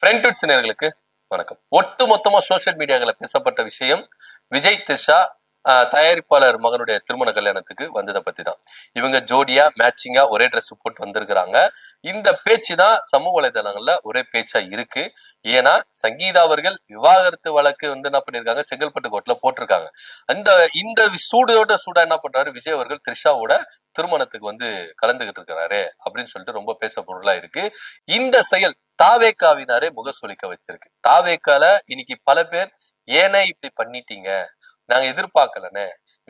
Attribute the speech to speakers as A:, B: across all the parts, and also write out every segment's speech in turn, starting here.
A: Friends நேயர்களுக்கு வணக்கம். ஒட்டு மொத்தமா சோசியல் மீடியாக்களை பேசப்பட்ட விஷயம் விஜய் த்ரிஷா தயாரிப்பாளர் மகனுடைய திருமண கல்யாணத்துக்கு வந்ததை பத்தி தான். இவங்க ஜோடியா மேட்சிங்கா ஒரே ட்ரெஸ் போட்டு வந்திருக்கிறாங்க. இந்த பேச்சு தான் சமூக வலைதளங்கள்ல ஒரே பேச்சா இருக்கு. ஏன்னா சங்கீதா அவர்கள் விவாகரத்து வழக்கு என்ன பண்ணிருக்காங்க, செங்கல்பட்டு கோர்ட்ல போட்டிருக்காங்க. இந்த இந்த சூடா என்ன பண்றாரு விஜய் அவர்கள் த்ரிஷாவோட திருமணத்துக்கு கலந்துகிட்டு இருக்கிறாரு அப்படின்னு சொல்லிட்டு ரொம்ப பேச பொருளா இருக்கு. இந்த செயல் தாவேக்காவினாரே முகசுளிக்க வச்சிருக்கு. தாவேக்கால இன்னைக்கு பல பேர் ஏனே இப்படி பண்ணிட்டீங்க, நாங்க எதிர்பார்க்கலன்னு,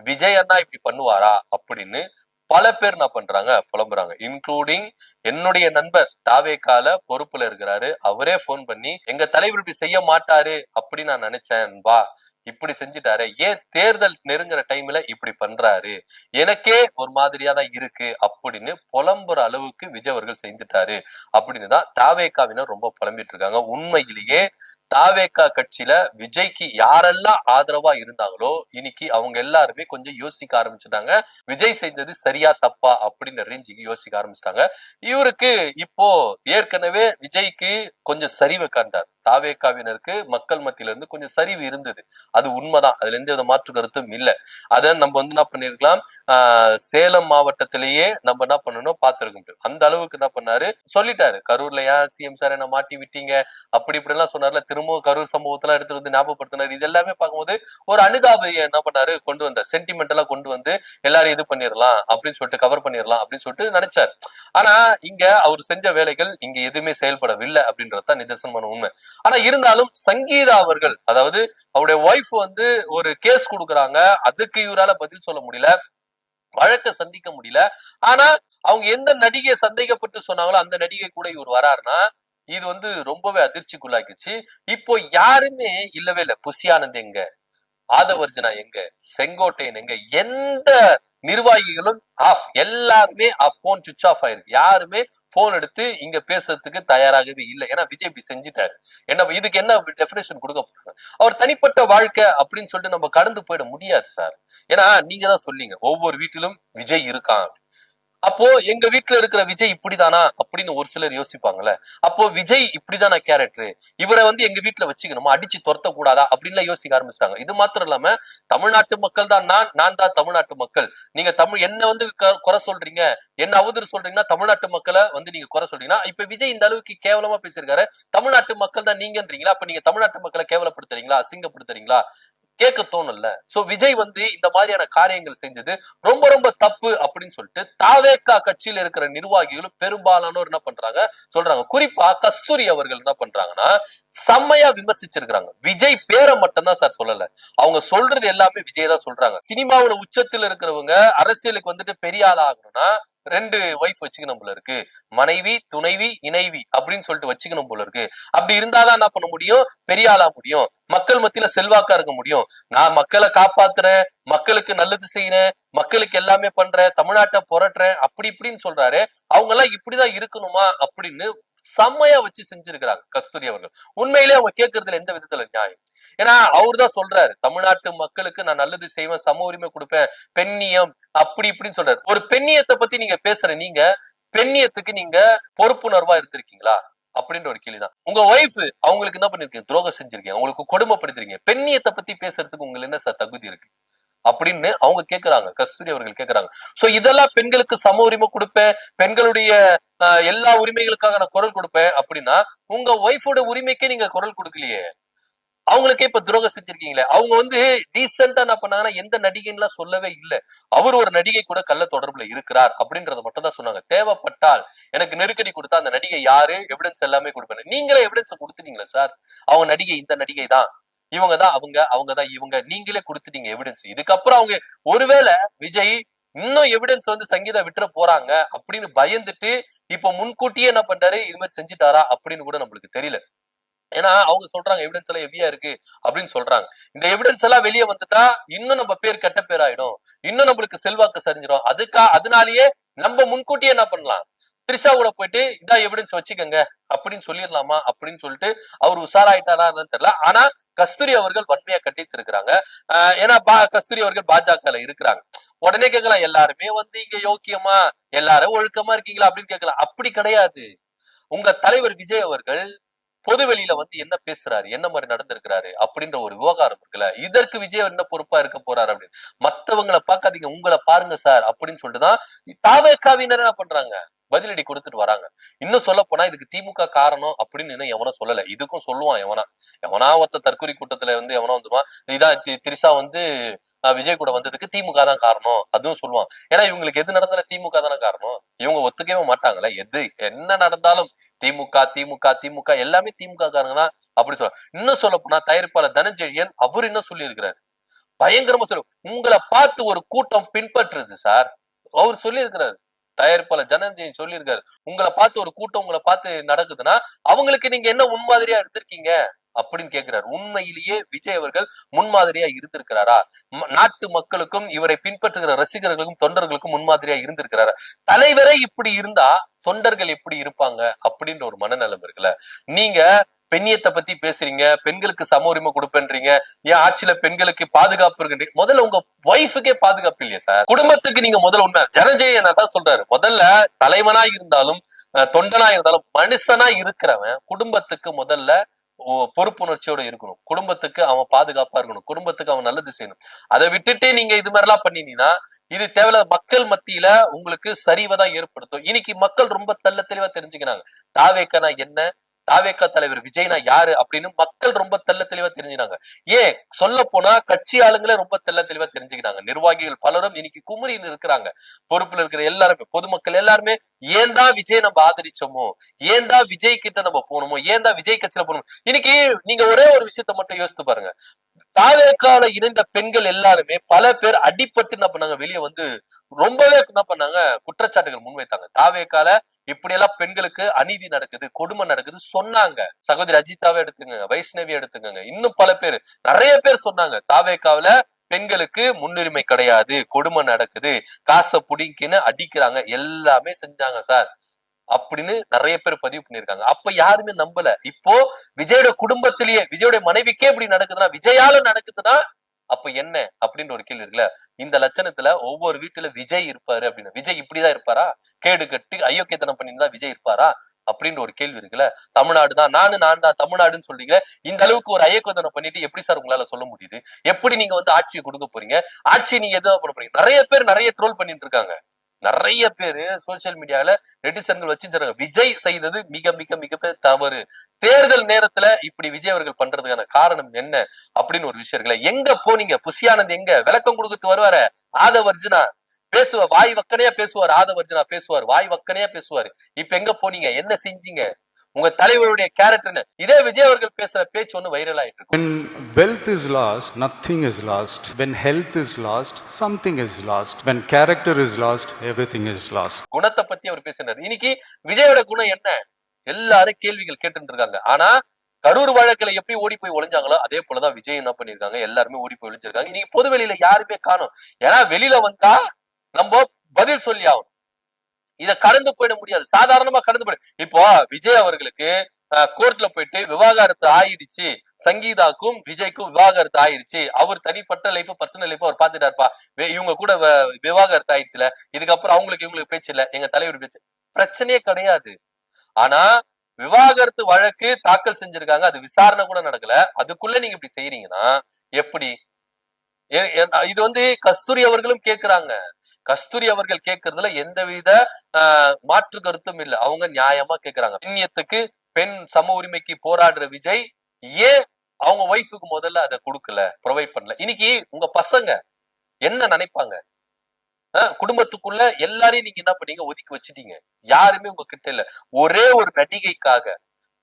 A: விஜய் அண்ணா இப்படி பண்ணுவாரா அப்படின்னு பல பேர் என்ன பண்றாங்க, புலம்புறாங்க. இன்க்ளூடிங் என்னுடைய நண்பர் தாவேக்கால பொறுப்புல இருக்கிறாரு. அவரே போன் பண்ணி எங்க தலைவர் இப்படி செய்ய மாட்டாரு அப்படின்னு நான் நினைச்சேன், இப்படி செஞ்சுட்டாரு, ஏன் தேர்தல் நெருங்குற டைம்ல இப்படி பண்றாரு, எனக்கே ஒரு மாதிரியா தான் இருக்கு அப்படின்னு புலம்புற அளவுக்கு விஜய் அவர்கள் செஞ்சுட்டாரு அப்படின்னு தான் தாவேக்காவினர் ரொம்ப புலம்பிட்டு இருக்காங்க. உண்மையிலேயே தாவேக்கா கட்சியில விஜய்க்கு யாரெல்லாம் ஆதரவா இருந்தாங்களோ இன்னைக்கு அவங்க எல்லாருமே கொஞ்சம் யோசிக்க ஆரம்பிச்சுட்டாங்க. விஜய் செஞ்சது சரியா தப்பா அப்படின்னு ரேஞ்சுக்கு யோசிக்க ஆரம்பிச்சிட்டாங்க. இவருக்கு இப்போ ஏற்கனவே விஜய்க்கு கொஞ்சம் சரிவு கண்டார். தாவேக்காவினருக்கு மக்கள் மத்தியில இருந்து கொஞ்சம் சரிவு இருந்தது, அது உண்மைதான், அதுல எந்த வித மாற்று கருத்தும் இல்லை. அத நம்ம என்ன பண்ணிருக்கலாம், சேலம் மாவட்டத்திலேயே நம்ம என்ன பண்ணணும் பார்த்திருக்க முடியும். அந்த அளவுக்கு என்ன பண்ணாரு சொல்லிட்டாரு, கரூர்ல ஏன் சிஎம் சார் என்ன மாட்டி விட்டீங்க அப்படி இப்படி எல்லாம் சொன்னார்ல, திரும்பவும் கரூர் சம்பவத்தெல்லாம் எடுத்து ஞாபகப்படுத்தினார். இது எல்லாமே பார்க்கும்போது ஒரு அனுதாபையை என்ன பண்ணாரு கொண்டு வந்தார், சென்டிமெண்டலா கொண்டு வந்து எல்லாரும் இது பண்ணிடலாம் அப்படின்னு சொல்லிட்டு, கவர் பண்ணிடலாம் அப்படின்னு சொல்லிட்டு நினைச்சார். ஆனா இங்க அவர் செஞ்ச வேலைகள் இங்க எதுவுமே செயல்படவில்லை அப்படின்றதுதான் நிதர்சனமான உண்மை. ஆனா இருந்தாலும் சங்கீதா அவர்கள், அதாவது அவருடைய ஒய்ஃப் ஒரு கேஸ் கொடுக்குறாங்க, அதுக்கு இவரால பதில் சொல்ல முடியல, வழக்கை சந்திக்க முடியல. ஆனா அவங்க எந்த நடிகை சந்தேகப்பட்டு சொன்னாங்களோ அந்த நடிகை கூட இவர் வராருன்னா இது ரொம்பவே அதிர்ச்சிக்குள்ளாக்கிச்சு. இப்போ யாருமே இல்லவே இல்லை. புஷி ஆனந்த் எங்க, ஆதவர்ஜனா எங்க, செங்கோட்டையன் எங்க, எந்த நிர்வாகிகளும் ஆஃப், எல்லாருமே போன் சுவிட்ச் ஆஃப் ஆயிருக்கு. யாருமே போன் எடுத்து இங்க பேசுறதுக்கு தயாராகவே இல்லை. ஏன்னா விஜய் செஞ்சுட்டாரு. என்ன இதுக்கு என்ன டெபினேஷன் கொடுக்க போறாங்க? அவர் தனிப்பட்ட வாழ்க்கை அப்படின்னு சொல்லிட்டு நம்ம கடந்து போயிட முடியாது சார். ஏன்னா நீங்க தான் சொல்லிங்க ஒவ்வொரு வீட்டிலும் விஜய் இருக்கான். அப்போ எங்க வீட்டுல இருக்கிற விஜய் இப்படிதானா அப்படின்னு ஒரு சிலர் யோசிப்பாங்கல்ல. அப்போ விஜய் இப்படிதானா கேரக்டர், இவரை எங்க வீட்டுல வச்சுக்கணுமா, அடிச்சு துரத்த கூடாதா அப்படின்லாம் யோசிக்க ஆரம்பிச்சிட்டாங்க. இது மாத்திரம் இல்லாம தமிழ்நாட்டு மக்கள் தான் நான் தான் தமிழ்நாட்டு மக்கள். நீங்க என்ன குறை சொல்றீங்க, என்ன அவதூறு சொல்றீங்கன்னா தமிழ்நாட்டு மக்களை நீங்க குறை சொல்றீங்கன்னா, இப்ப விஜய் இந்த அளவுக்கு கேவலமா பேசியிருக்காரு, தமிழ்நாட்டு மக்கள் தான் நீங்கன்றீங்களா, அப்ப நீங்க தமிழ்நாட்டு மக்களை கேவலப்படுத்துறீங்களா, அசிங்கப்படுத்துறீங்களா, கேட்க தோணும்ல. சோ விஜய் இந்த மாதிரியான காரியங்கள் செஞ்சது ரொம்ப ரொம்ப தப்பு அப்படின்னு சொல்லிட்டு தாவேக்கா கட்சியில இருக்கிற நிர்வாகிகளும் பெரும்பாலானோர் என்ன பண்றாங்க சொல்றாங்க. குறிப்பா கஸ்தூரி அவர்கள் என்ன பண்றாங்கன்னா செம்மையா விமர்சிச்சிருக்காங்க. விஜய் பேரை மட்டும் தான் சார் சொல்லல, அவங்க சொல்றது எல்லாமே விஜய் தான் சொல்றாங்க. சினிமாவுல உச்சத்தில் இருக்கிறவங்க அரசியலுக்கு பெரிய ஆள் ஆகணும்னா 2 ஒய்ஃப் வச்சுக்கணும் போல இருக்கு, மனைவி, துணைவி, இணைவி அப்படின்னு சொல்லிட்டு வச்சுக்கணும் போல இருக்கு. அப்படி இருந்தாதான் என்ன பண்ண முடியும், பெரிய ஆளா முடியும், மக்கள் மத்தியில செல்வாக்கா இருக்க முடியும். நான் மக்களை காப்பாத்துறேன், மக்களுக்கு நல்லது செய்யறேன், மக்களுக்கு எல்லாமே பண்றேன், தமிழ்நாட்டை புரட்டுறேன் அப்படி இப்படின்னு சொல்றாரு. அவங்க எல்லாம் இப்படிதான் இருக்கணுமா அப்படின்னு செம்மையா வச்சு செஞ்சிருக்கிறாங்க கஸ்தூரி அவர்கள். உண்மையிலேயே அவங்க கேட்கறதுல எந்த விதத்துல நியாயம்? ஏன்னா அவரு தான் சொல்றாரு, தமிழ்நாட்டு மக்களுக்கு நான் நல்லது செய்வேன், சம உரிமை கொடுப்பேன், பெண்ணியம் அப்படி இப்படின்னு சொல்றாரு. ஒரு பெண்ணியத்தை பத்தி நீங்க பேசுற நீங்க பெண்ணியத்துக்கு நீங்க பொறுப்புணர்வா இருந்திருக்கீங்களா அப்படின்ற ஒரு கேள்விதான். உங்க ஒய்ஃப் அவங்களுக்கு என்ன பண்ணிருக்கீங்க, துரோகம் செஞ்சிருக்கீங்க, அவங்களுக்கு கொடுமைப்படுத்திருக்கீங்க, பெண்ணியத்தை பத்தி பேசுறதுக்கு உங்களுக்கு என்ன சார் தகுதி இருக்கு அப்படின்னு அவங்க கேக்குறாங்க, கஸ்தூரி அவர்கள் கேக்குறாங்க. சோ இதெல்லாம் பெண்களுக்கு சம உரிமை கொடுப்பேன், பெண்களுடைய எல்லா உரிமைகளுக்காக நான் குரல் கொடுப்பேன் அப்படின்னா உங்க ஒய்ஃபோட உரிமைக்கே நீங்க குரல் கொடுக்கலையே, அவங்களுக்கே இப்ப துரோகம் செஞ்சிருக்கீங்களே. அவங்க டீசென்டா என்ன பண்ணாங்கன்னா எந்த நடிகைன்னு சொல்லவே இல்லை. அவர் ஒரு நடிகை கூட கள்ள தொடர்புல இருக்கிறார் அப்படின்றத மட்டும் தான் சொன்னாங்க. தேவைப்பட்டால் எனக்கு நெருக்கடி கொடுத்தா அந்த நடிகை யாரு எவிடன்ஸ் எல்லாமே கொடுப்பேன். நீங்களே எவிடன்ஸ் கொடுத்துட்டீங்களா சார், அவங்க நடிகை இந்த நடிகை தான், இவங்க தான் அவங்க தான் இவங்க, நீங்களே கொடுத்துட்டீங்க எவிடன்ஸ். இதுக்கப்புறம் அவங்க ஒருவேளை விஜய் இன்னும் எவிடன்ஸ் சங்கீதா விட்டுற போறாங்க அப்படின்னு பயந்துட்டு இப்ப முன்கூட்டியே என்ன பண்றாரு, இது மாதிரி செஞ்சுட்டாரா அப்படின்னு கூட நம்மளுக்கு தெரியல. ஏன்னா அவங்க சொல்றாங்க எவிடன்ஸ் எல்லாம் ஹெவியா இருக்கு அப்படின்னு சொல்றாங்க. இந்த எவிடன்ஸ் எல்லாம் வெளியே வந்துட்டா இன்னும் நம்ம பேர் கெட்ட பேர் ஆயிடும், இன்னும் நம்மளுக்கு செல்வாக்கு சரிஞ்சிடும். அதனாலேயே நம்ம முன்கூட்டியே என்ன பண்ணலாம், த்ரிஷா கூட போயிட்டு இதான் எவிடன்ஸ் வச்சுக்கோங்க அப்படின்னு சொல்லிடலாமா அப்படின்னு சொல்லிட்டு அவர் உஷாராயிட்டாரான்னு தெரியல. ஆனா கஸ்தூரி அவர்கள் வன்மையா கட்டித்து இருக்கிறாங்க. ஏன்னா கஸ்தூரி அவர்கள் பாஜக இருக்கிறாங்க. உடனே கேட்கலாம், எல்லாருமே இங்க யோக்கியமா எல்லாரும் ஒழுக்கமா இருக்கீங்களா அப்படின்னு கேட்கலாம். அப்படி கிடையாது. உங்க தலைவர் விஜய் அவர்கள் பொது வெளியில வந்து என்ன பேசுறாரு, என்ன மாதிரி நடந்திருக்கிறாரு அப்படின்ற ஒரு விவகாரம் இருக்குல்ல, இதற்கு விஜய் என்ன பொறுப்பா இருக்க போறாரு அப்படின்னு. மத்தவங்களை பார்க்காதீங்க, உங்களை பாருங்க சார் அப்படின்னு சொல்லிட்டுதான் தாவேக்காவினர் என்ன பண்றாங்க, பதிலடி கொடுத்துட்டு வராங்க. இன்னும் சொல்ல போனா இதுக்கு திமுக காரணம் அப்படின்னு இன்னும் எவனும் சொல்லல. இதுக்கும் சொல்லுவான் எவனா ஒருத்த தற்கொலை கூட்டத்துல வந்து எவனா வந்துருவான், இதான் திரிஷா வந்து விஜய் கூட வந்ததுக்கு திமுக தான் காரணம் அதுவும் சொல்லுவான். ஏன்னா இவங்களுக்கு எது நடந்தாலும் திமுக தானே காரணம். இவங்க ஒத்துக்கவே மாட்டாங்கல்ல, எது என்ன நடந்தாலும் திமுக திமுக திமுக எல்லாமே திமுக காரங்க தான் அப்படி சொல்ல. இன்னும் சொல்ல போனா தயாரிப்பாளர் தனஞ்செழியன் அவர் என்ன சொல்லி இருக்கிறாரு, பயங்கரமா சொல்லு, உங்களை பார்த்து ஒரு கூட்டம் பின்பற்றுது சார். அவர் சொல்லி இருக்கிறாரு, தயாரிப்பாளர் தனஞ்செழியன் சொல்லி இருக்காரு, உங்களை பார்த்து ஒரு கூட்டம் உங்களை பார்த்து நடக்குதுன்னா அவங்களுக்கு நீங்க என்ன முன்மாதிரியா எடுத்திருக்கீங்க அப்படின்னு கேட்கிறார். உண்மையிலேயே விஜய் அவர்கள் முன்மாதிரியா இருந்திருக்கிறாரா? நாட்டு மக்களுக்கும் இவரை பின்பற்றுகிற ரசிகர்களுக்கும் தொண்டர்களுக்கும் முன்மாதிரியா இருந்திருக்கிறாரா? தலைவரே இப்படி இருந்தா தொண்டர்கள் எப்படி இருப்பாங்க அப்படின்ற ஒரு மனநலம் இருக்குல்ல. நீங்க பெண்ணியத்தை பத்தி பேசுறீங்க, பெண்களுக்கு சம உரிமை கொடுப்பேன்றீங்க, ஏன் ஆட்சியில பெண்களுக்கு பாதுகாப்பு இருக்குன்றீங்க. முதல்ல உங்க ஒய்ஃபுக்கே பாதுகாப்பு இல்லையா சார்? குடும்பத்துக்கு நீங்க முதல்ல உண்மை ஜனஜெயன் தான் சொல்றாரு, முதல்ல தலைவனா இருந்தாலும் தொண்டனா இருந்தாலும் மனுஷனா இருக்கிறவன் குடும்பத்துக்கு முதல்ல பொறுப்புணர்ச்சியோட இருக்கணும், குடும்பத்துக்கு அவன் பாதுகாப்பா இருக்கணும், குடும்பத்துக்கு அவன் நல்லது செய்யணும். அதை விட்டுட்டு நீங்க இது மாதிரி எல்லாம் பண்ணினீங்கன்னா இது தேவையில்ல, மக்கள் மத்தியில உங்களுக்கு சரிவைதான் ஏற்படுத்தும். இன்னைக்கு மக்கள் ரொம்ப தெளிவா தெரிஞ்சுக்கிறாங்க தாவேக்கனா என்ன, தாவேக்கா தலைவர் விஜய்னா யாரு அப்படின்னு மக்கள் ரொம்ப தெளிவா தெரிஞ்சுனாங்க. ஏன் சொல்ல போனா கட்சி ஆளுங்களே ரொம்ப தெளிவா தெரிஞ்சுக்கிறாங்க. நிர்வாகிகள் பலரும் இன்னைக்கு குமரியில் இருக்கிறாங்க, பொறுப்புல இருக்கிற எல்லாருமே பொதுமக்கள் எல்லாருமே ஏன் தான் விஜய் நம்ம ஆதரிச்சோமோ, ஏன் தான் விஜய் கிட்ட நம்ம போகணுமோ, ஏன் தான் விஜய் கட்சியில போகணும். இன்னைக்கு நீங்க ஒரே ஒரு விஷயத்த மட்டும் யோசித்து பாருங்க, தாவேக்கால இணைந்த பெண்கள் எல்லாருமே பல பேர் அடிபட்டு என்ன பண்ணாங்க, வெளியே வந்து ரொம்பவே என்ன பண்ணாங்க, குற்றச்சாட்டுகள் முன்வைத்தாங்க. தாவேக்கால இப்படி எல்லாம் பெண்களுக்கு அநீதி நடக்குது, கொடுமை நடக்குது சொன்னாங்க. சகோதரி அஜிதாவை எடுத்துங்க, வைஷ்ணவி எடுத்துங்க, இன்னும் பல பேர் நிறைய பேர் சொன்னாங்க தாவேக்காவில பெண்களுக்கு முன்னுரிமை கிடையாது, கொடுமை நடக்குது, காசை புடிங்கின்னு அடிக்கிறாங்க, எல்லாமே செஞ்சாங்க சார் அப்படின்னு நிறைய பேர் பதிவு பண்ணிருக்காங்க. அப்ப யாருமே நம்பல. இப்போ விஜயோட குடும்பத்திலேயே விஜயோட மனைவிக்கே இப்படி நடக்குதுன்னா, விஜயால நடக்குதுன்னா அப்ப என்ன அப்படின்னு ஒரு கேள்வி இருக்குல்ல. இந்த லட்சணத்துல ஒவ்வொரு வீட்டுல விஜய் இருப்பாரு அப்படின்னு, விஜய் இப்படிதான் இருப்பாரா, கேடு கட்டு அயோக்கியத்தனம் பண்ணியிருந்தா விஜய் இருப்பாரா அப்படின்னு ஒரு கேள்வி இருக்குல்ல. தமிழ்நாடுதான் நான் தான் தமிழ்நாடுன்னு சொல்றீங்க, இந்த அளவுக்கு ஒரு அயோக்கியத்தனம் பண்ணிட்டு எப்படி சார் உங்களால சொல்ல முடியுது? எப்படி நீங்க வந்து ஆட்சியை கொடுக்க போறீங்க? ஆட்சி நீங்க எதுவும் பண்ண போறீங்க? நிறைய பேர் நிறைய ட்ரோல் பண்ணிட்டு இருக்காங்க, நிறைய பேரு சோசியல் மீடியால நெட்டிசன்கள் வச்சிருக்காங்க. விஜய் செய்தது மிக மிக மிக தவறு, தேர்தல் நேரத்துல இப்படி விஜய் அவர்கள் பண்றதுக்கான காரணம் என்ன அப்படின்னு ஒரு விஷயம் இருக்குல்ல. எங்க போனீங்க? புஷியானந்த் எங்க விளக்கம் கொடுத்து வருவாரு? ஆதவர்ஜுனா பேசுவார், வாய் வக்கனையா பேசுவார், ஆதவர்ஜுனா பேசுவார், வாய் வக்கனையா பேசுவாரு. இப்ப எங்க போனீங்க, என்ன செஞ்சீங்க, உங்க தலைவருடைய கேரக்டர் என்ன? இதே விஜய் அவர்கள் பேசுற பேச்சு ஒண்ணு வைரல் ஆயிட்டு இருக்கு.
B: When wealth is lost, nothing is lost. When health is lost, something is lost. When character is lost, everything is lost.
A: குணத்தை பத்தி அவர் பேசினார். இன்னைக்கு விஜயோட குணம் என்ன? எல்லாரும் கேள்விகள் கேட்டு இருக்காங்க. ஆனா கரூர் வழக்குல எப்படி ஓடி போய் ஒளிஞ்சாங்களோ அதே போலதான் விஜய் என்ன பண்ணிருக்காங்க, எல்லாருமே ஓடி போய் ஒளிஞ்சிருக்காங்க. இன்னைக்கு பொது வெளியில யாருமே காணும். ஏன்னா வெளியில வந்தா நம்ம பதில் சொல்லி ஆகணும், இத கடந்து போயிட முடியாது, சாதாரணமா கடந்து போயிடு. இப்போ விஜய் அவர்களுக்கு கோர்ட்ல போயிட்டு விவாகரத்து ஆயிடுச்சு, சங்கீதாக்கும் விஜய்க்கும் விவாகரத்து ஆயிடுச்சு, அவர் தனிப்பட்ட லைஃப் பர்சனல் லைஃப் அவர் பாத்துட்டாருப்பா, இவங்க கூட விவாகரத்து ஆயிடுச்சுல, இதுக்கப்புறம் அவங்களுக்கு இவங்களுக்கு பேச்சு இல்ல, எங்க தலைவர் பேச்சு, பிரச்சனையே கிடையாது. ஆனா விவாகரத்து வழக்கு தாக்கல் செஞ்சிருக்காங்க, அது விசாரணை கூட நடக்கல, அதுக்குள்ள நீங்க இப்படி செய்யறீங்கன்னா எப்படி? இது வந்து கஸ்தூரி அவர்களும் கேக்குறாங்க, கஸ்தூரி அவர்கள் கேட்கறதுல எந்தவித மாற்று கருத்தும் இல்ல, அவங்க நியாயமா கேக்குறாங்க. பெண்ணியத்துக்கு பெண் சம உரிமைக்கு போராடுற விஜய் ஏன் அவங்க ஒய்ஃபுக்கு முதல்ல அதை கொடுக்கல, ப்ரொவைட் பண்ணல? இன்னைக்கு உங்க பசங்க என்ன நினைப்பாங்க? குடும்பத்துக்குள்ள எல்லாரையும் நீங்க என்ன பண்ணீங்க, ஒதுக்கி வச்சுட்டீங்க, யாருமே உங்க கிட்ட இல்ல. ஒரே ஒரு நடிகைக்காக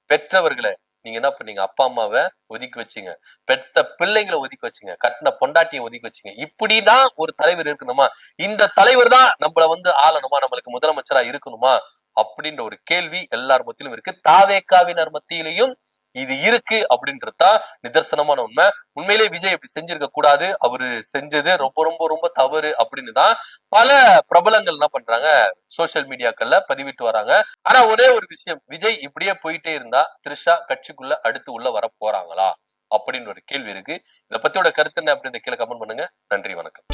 A: பெற்றவர்களை நீங்க என்ன பண்ணீங்க, அப்பா அம்மாவை ஒதுக்கி வச்சீங்க, பெத்த பிள்ளைங்களை ஒதுக்கி வச்சீங்க, கட்டின பொண்டாட்டியை ஒதுக்கி வச்சீங்க. இப்படிதான் ஒரு தலைவர் இருக்கணுமா? இந்த தலைவர் தான் நம்மள வந்து ஆளணுமா, நம்மளுக்கு முதலமைச்சரா இருக்கணுமா அப்படின்ற ஒரு கேள்வி எல்லார் மத்தியிலும் இருக்கு. தாவேக்காவினர் மத்தியிலையும் இது இருக்கு அப்படின்றதுதான் நிதர்சனமான உண்மை. உண்மையிலே விஜய் இப்படி செஞ்சிருக்க கூடாது, அவரு செஞ்சது ரொம்ப ரொம்ப ரொம்ப தவறு அப்படின்னு தான் பல பிரபலங்கள் என்ன பண்றாங்க, சோசியல் மீடியாக்கள்ல பதிவிட்டு வராங்க. ஆனா ஒரே ஒரு விஷயம், விஜய் இப்படியே போயிட்டே இருந்தா திரிஷா கட்சிக்குள்ள அடுத்து உள்ள வர போறாங்களா அப்படின்னு ஒரு கேள்வி இருக்கு. இதை பத்தியோட கருத்து என்ன அப்படின்னு கீழே கமெண்ட் பண்ணுங்க. நன்றி, வணக்கம்.